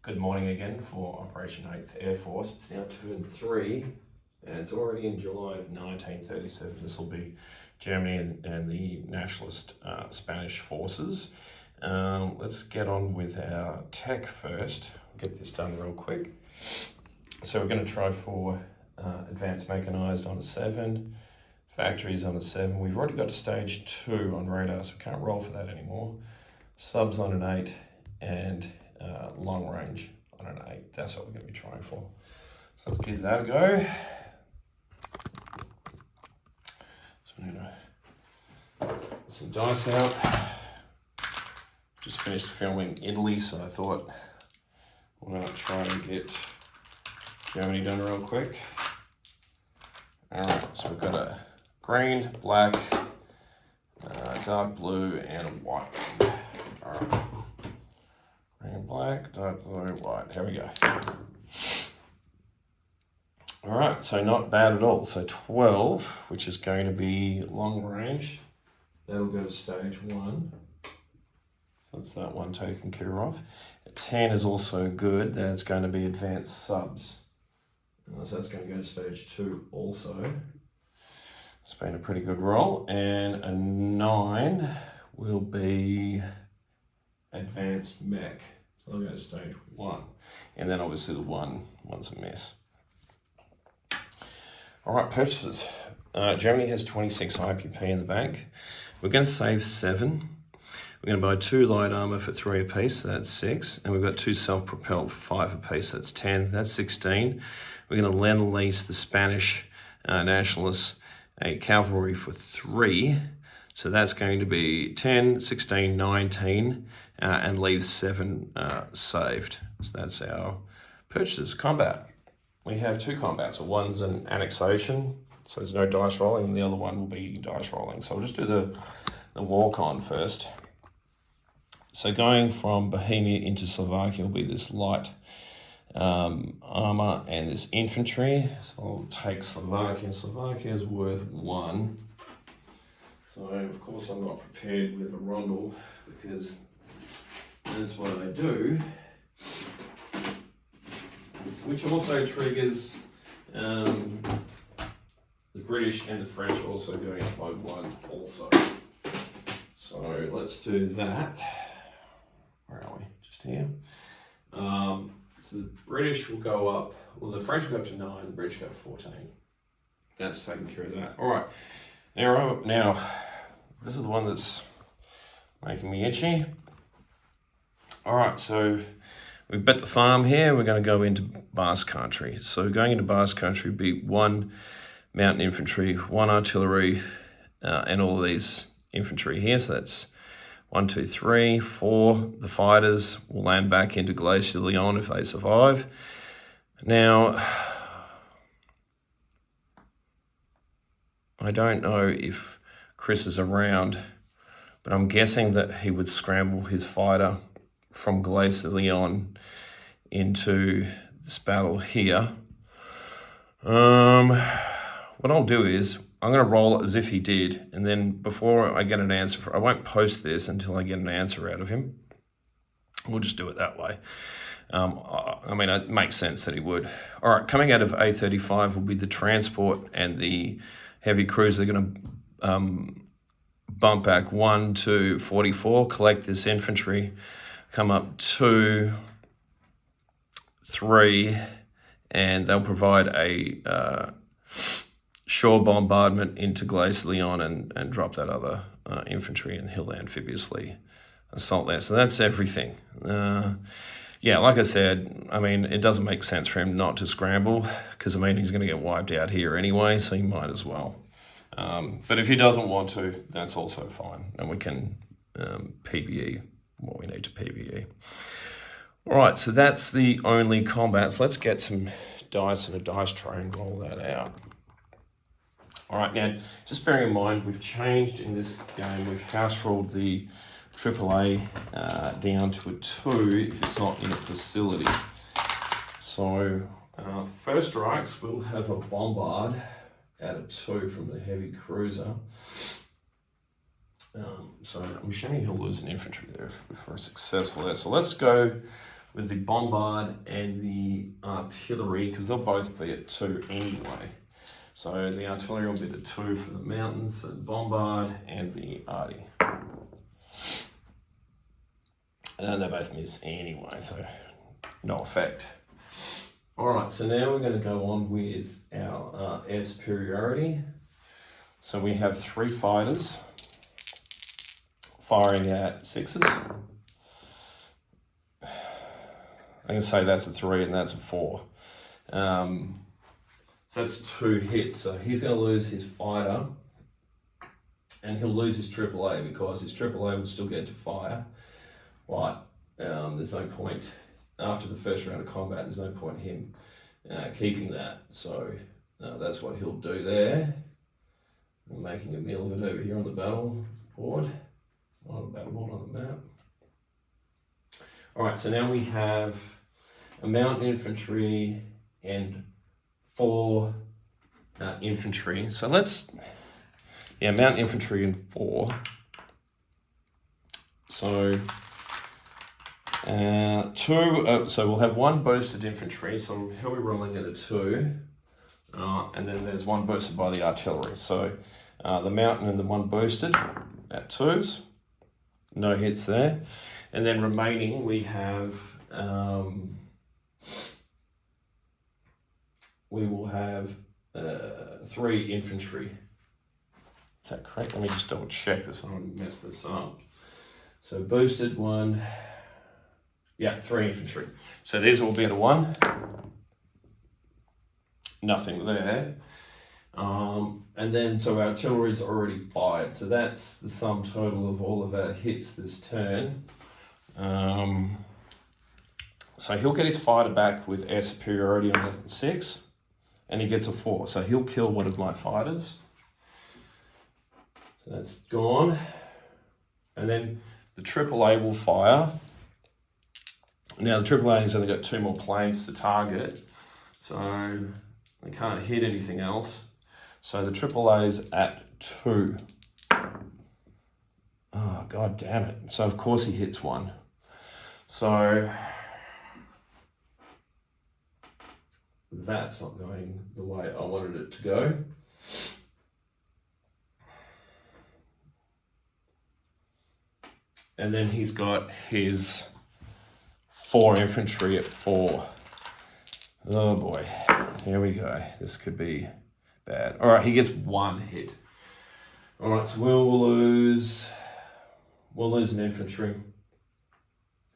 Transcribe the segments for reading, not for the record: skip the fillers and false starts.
Good morning again for Operation 8th Air Force. It's now 2 and 3, and it's already in July of 1937. This will be Germany and the nationalist Spanish forces. Let's get on with our tech first. Get this done real quick. So we're going to try for advanced mechanized on a 7, factories on a 7. We've already got to stage 2 on radar, so we can't roll for that anymore. Subs on an 8 and long range on an 8. That's what we're going to be trying for. So let's give that a go. So I'm going to get some dice out. Just finished filming Italy, so I thought I'm going to try and get Germany done real quick. Alright, so we've got a green, black, dark blue, and a white one. Alright. Green, black, dark blue, white. Here we go. Alright, so not bad at all. So 12, which is going to be long range. That'll go to stage 1. So that's that one taken care of. 10 is also good. That's going to be advanced subs. So that's going to go to stage 2 also. It's been a pretty good roll. And a 9 will be advanced mech. So I'll go to stage 1. And then obviously the one's a miss. All right, purchases. Germany has 26 IPP in the bank. We're going to save 7. We're going to buy 2 light armor for 3 apiece, so that's 6. And we've got 2 self-propelled for 5 apiece, that's 10. That's 16. We're going to lend lease the Spanish nationalists a cavalry for 3. So that's going to be 10, 16, 19, and leave 7 saved. So that's our purchases. Combat. We have 2 combats. So one's an annexation, so there's no dice rolling, and the other one will be dice rolling. So I'll just do the walk-on first. So going from Bohemia into Slovakia will be this light armor and this infantry. So I'll take Slovakia. Slovakia is worth 1. So of course I'm not prepared with a rondel because that's what I do. Which also triggers the British and the French also going up by 1 also. So let's do that. Where are we? Just here. So the British will go up, well the French will go up to 9, the British go up to 14. That's taking care of that. All right. Now, this is the one that's making me itchy. All right, so we've bet the farm here. We're going to go into Basque Country. So going into Basque Country would be 1 mountain infantry, 1 artillery, and all of these infantry here. So that's 1, 2, 3, 4. The fighters will land back into Glacier Leon if they survive. Now, I don't know if Chris is around, but I'm guessing that he would scramble his fighter from Glacier Leon into this battle here. What I'll do is I'm going to roll it as if he did, and then before I get an answer, I won't post this until I get an answer out of him. We'll just do it that way. I mean, it makes sense that he would. All right, coming out of A35 will be the transport and the heavy cruiser. They're going to bump back 1 to 44, collect this infantry, come up 2, 3, and they'll provide a shore bombardment into Glacier Leon and drop that other infantry, and he'll amphibiously assault there. So that's everything. Yeah, like I said, I mean, it doesn't make sense for him not to scramble because, I mean, he's going to get wiped out here anyway, so he might as well. But if he doesn't want to, that's also fine, and we can PBE what we need to PBE. All right, so that's the only combat. So let's get some dice and a dice tray and roll that out. All right, now, just bearing in mind, we've changed in this game. We've house rolled the AAA down to a 2 if it's not in a facility. So first strikes, we'll have a bombard at a 2 from the heavy cruiser. So I'm assuming he'll lose an infantry there if we're successful there. So let's go with the bombard and the artillery, because they'll both be at 2 anyway. So the artillery will be at 2 for the mountains, so the bombard and the arty. And they both miss anyway, so no effect. All right, so now we're going to go on with our air superiority. So we have 3 fighters firing at 6s. I can say that's a 3 and that's a 4. So that's 2 hits. So he's going to lose his fighter and he'll lose his AAA because his AAA will still get to fire. But there's no point, after the first round of combat, there's no point in him keeping that. So that's what he'll do there. I'm making a meal of it over here on the battle board, on the map. All right, so now we have a mountain infantry and 4 infantry. So mountain infantry and 4. So 2, so we'll have 1 boosted infantry, so he'll be rolling at a 2. And then there's 1 boosted by the artillery. So the mountain and the 1 boosted at 2s, no hits there. And then remaining we have, we will have 3 infantry. Is that correct? Let me just double check this. I don't want to mess this up. So boosted 1, 3 infantry. So these will be at a 1. Nothing there. And then, so our artillery's already fired. So that's the sum total of all of our hits this turn. So he'll get his fighter back with air superiority on a 6, and he gets a 4. So he'll kill one of my fighters. So that's gone. And then the AAA will fire. Now the AAA has only got 2 more planes to target, so they can't hit anything else. So the AAA's at 2. Oh, god damn it. So of course he hits 1. So that's not going the way I wanted it to go. And then he's got his 4 infantry at 4. Oh boy, here we go. This could be bad. All right, he gets 1 hit. All right, so we'll lose an infantry.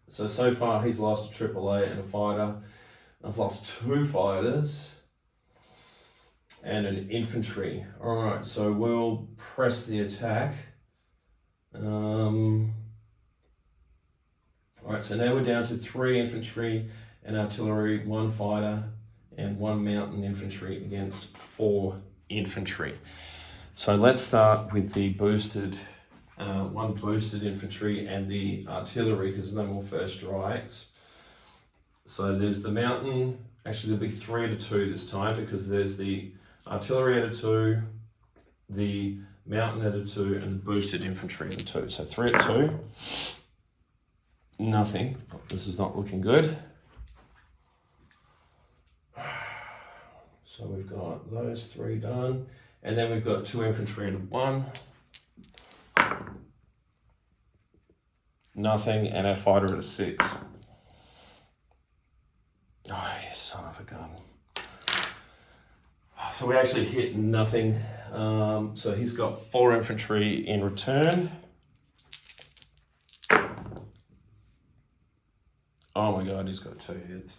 So far he's lost a AAA and a fighter. I've lost 2 fighters and an infantry. All right, so we'll press the attack. All right, so now we're down to 3 infantry and artillery, 1 fighter and 1 mountain infantry against 4 infantry. So let's start with the boosted, 1 boosted infantry and the artillery, because there's no more first strikes. So there's the mountain, actually there'll be 3 at a 2 this time, because there's the artillery at a 2, the mountain at a 2, and the boosted infantry at a 2. So 3 at 2. Nothing. This is not looking good. So we've got those 3 done. And then we've got 2 infantry and 1. Nothing. And our fighter at a 6. Oh, you son of a gun. So we actually hit nothing. So he's got 4 infantry in return. Oh my god, he's got 2 hits.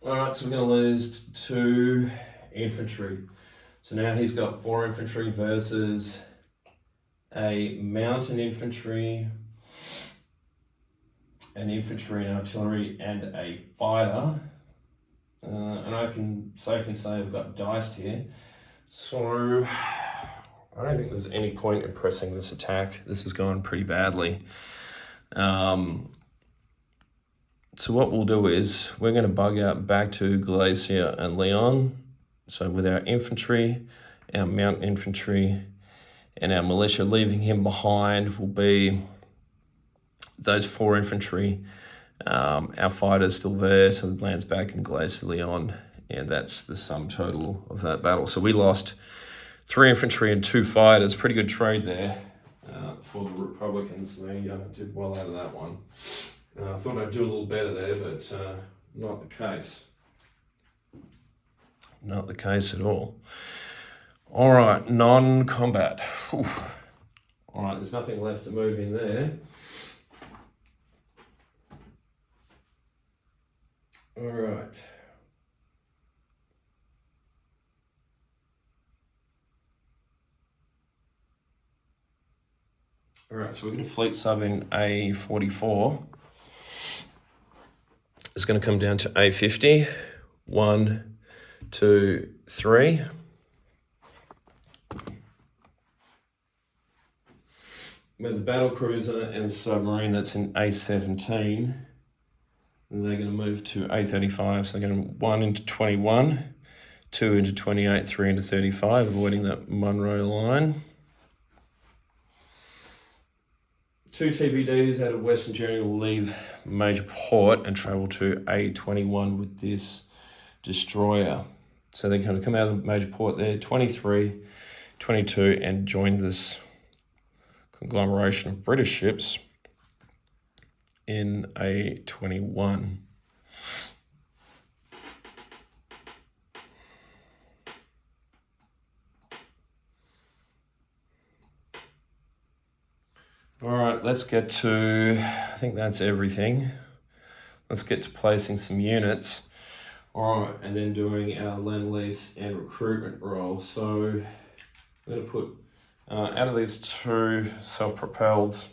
Alright, so we're going to lose 2 infantry. So now he's got 4 infantry versus a mountain infantry, an infantry and artillery, and a fighter. And I can safely say I've got diced here. So I don't think there's any point in pressing this attack. This has gone pretty badly. So what we'll do is we're going to bug out back to Glacier and Leon. So with our infantry, our mountain infantry, and our militia, leaving him behind will be those 4 infantry Our fighter's still there, so it lands back in Glacier Leon, and that's the sum total of that battle. So we lost 3 infantry and 2 fighters. Pretty good trade there for the Republicans. They did well out of that one. I thought I'd do a little better there, but not the case. Not the case at all. All right, non-combat. All right, there's nothing left to move in there. All right. All right, so we're going to fleet sub in A44. It's going to come down to A50. 1, 2, 3. We have the battle cruiser and submarine that's in A17. And they're going to move to A35. So they're going to 1 into 21, 2 into 28, 3 into 35, avoiding that Monroe line. 2 TBDs out of Western Germany will leave Major Port and travel to A21 with this destroyer. So they're going to come out of the Major Port there, 23, 22, and join this conglomeration of British ships in A21. All right, let's get to, I think that's everything. Let's get to placing some units. All right, and then doing our Lend-Lease and recruitment role. So I'm going to put, out of these 2 self-propelleds,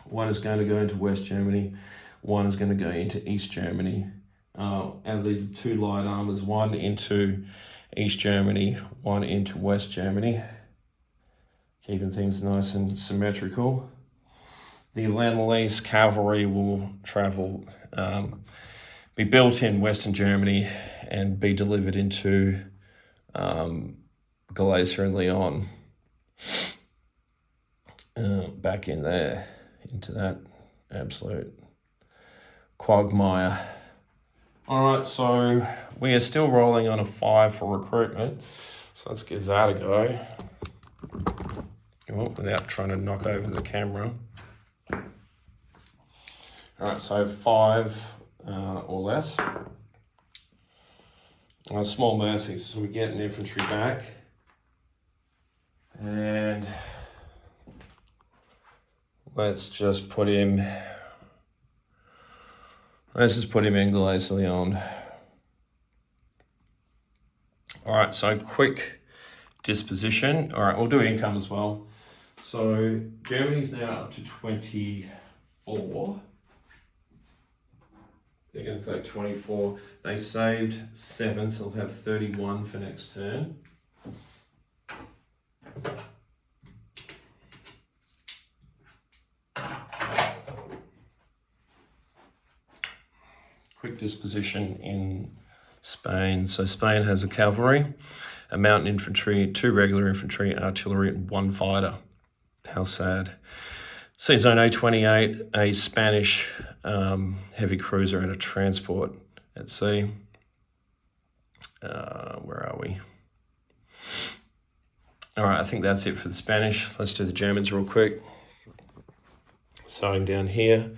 one is going to go into West Germany, one is going to go into East Germany. Out of these 2 light armors, one into East Germany, one into West Germany. Keeping things nice and symmetrical. The Lend-Lease cavalry will travel, be built in Western Germany and be delivered into Glacier and Leon. Back in there, into that absolute quagmire. All right, so we are still rolling on a 5 for recruitment. So let's give that a go. Without trying to knock over the camera. All right, so 5 or less. Small mercies, so we get an infantry back. And let's just put him in Glacier Leon. All right, so quick disposition. All right, we'll do income as well. So Germany's now up to 24. They're going to collect 24. They saved 7, so they'll have 31 for next turn. Quick disposition in Spain. So Spain has a cavalry, a mountain infantry, 2 regular infantry, artillery, and 1 fighter. How sad. Sea Zone A28, a Spanish heavy cruiser and a transport at sea. Where are we? All right, I think that's it for the Spanish. Let's do the Germans real quick. Starting down here,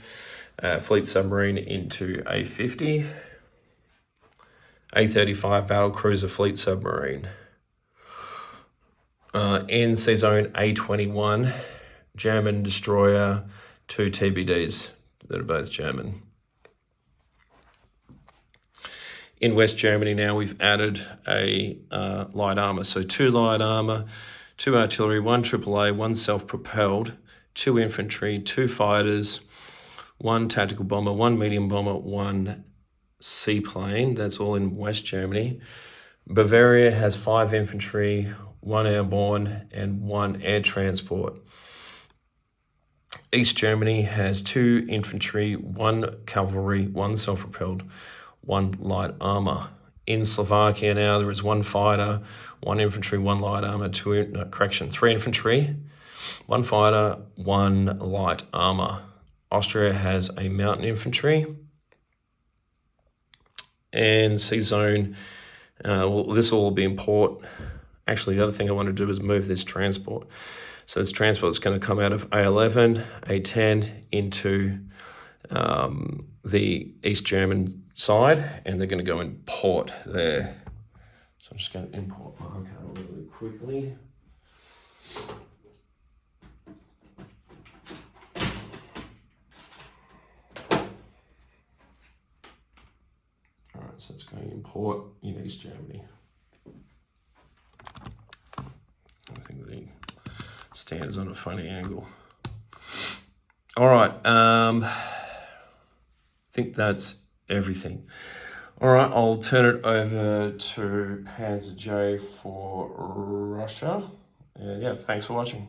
fleet submarine into A50. A35 battle cruiser fleet submarine. In Sea Zone A21, German destroyer, 2 TBDs that are both German. In West Germany now we've added a light armor. So 2 light armor, 2 artillery, 1 AAA, 1 self-propelled, 2 infantry, 2 fighters, 1 tactical bomber, 1 medium bomber, 1 seaplane. That's all in West Germany. Bavaria has 5 infantry, 1 airborne, and 1 air transport. East Germany has 2 infantry, 1 cavalry, 1 self-propelled, 1 light armor. In Slovakia now there is 1 fighter, 1 infantry, 1 light armor, 3 infantry, 1 fighter, 1 light armor. Austria has a mountain infantry. And C zone, well, this will all be in port. Actually, the other thing I want to do is move this transport. So this transport is going to come out of A11, A10 into the East German side, and they're going to go in port there. So I'm just going to import marker really quickly. All right, so it's going in port in East Germany. I think the stand's on a funny angle. All right, I think that's everything. All right, I'll turn it over to Panzer J for Russia. And yeah, thanks for watching.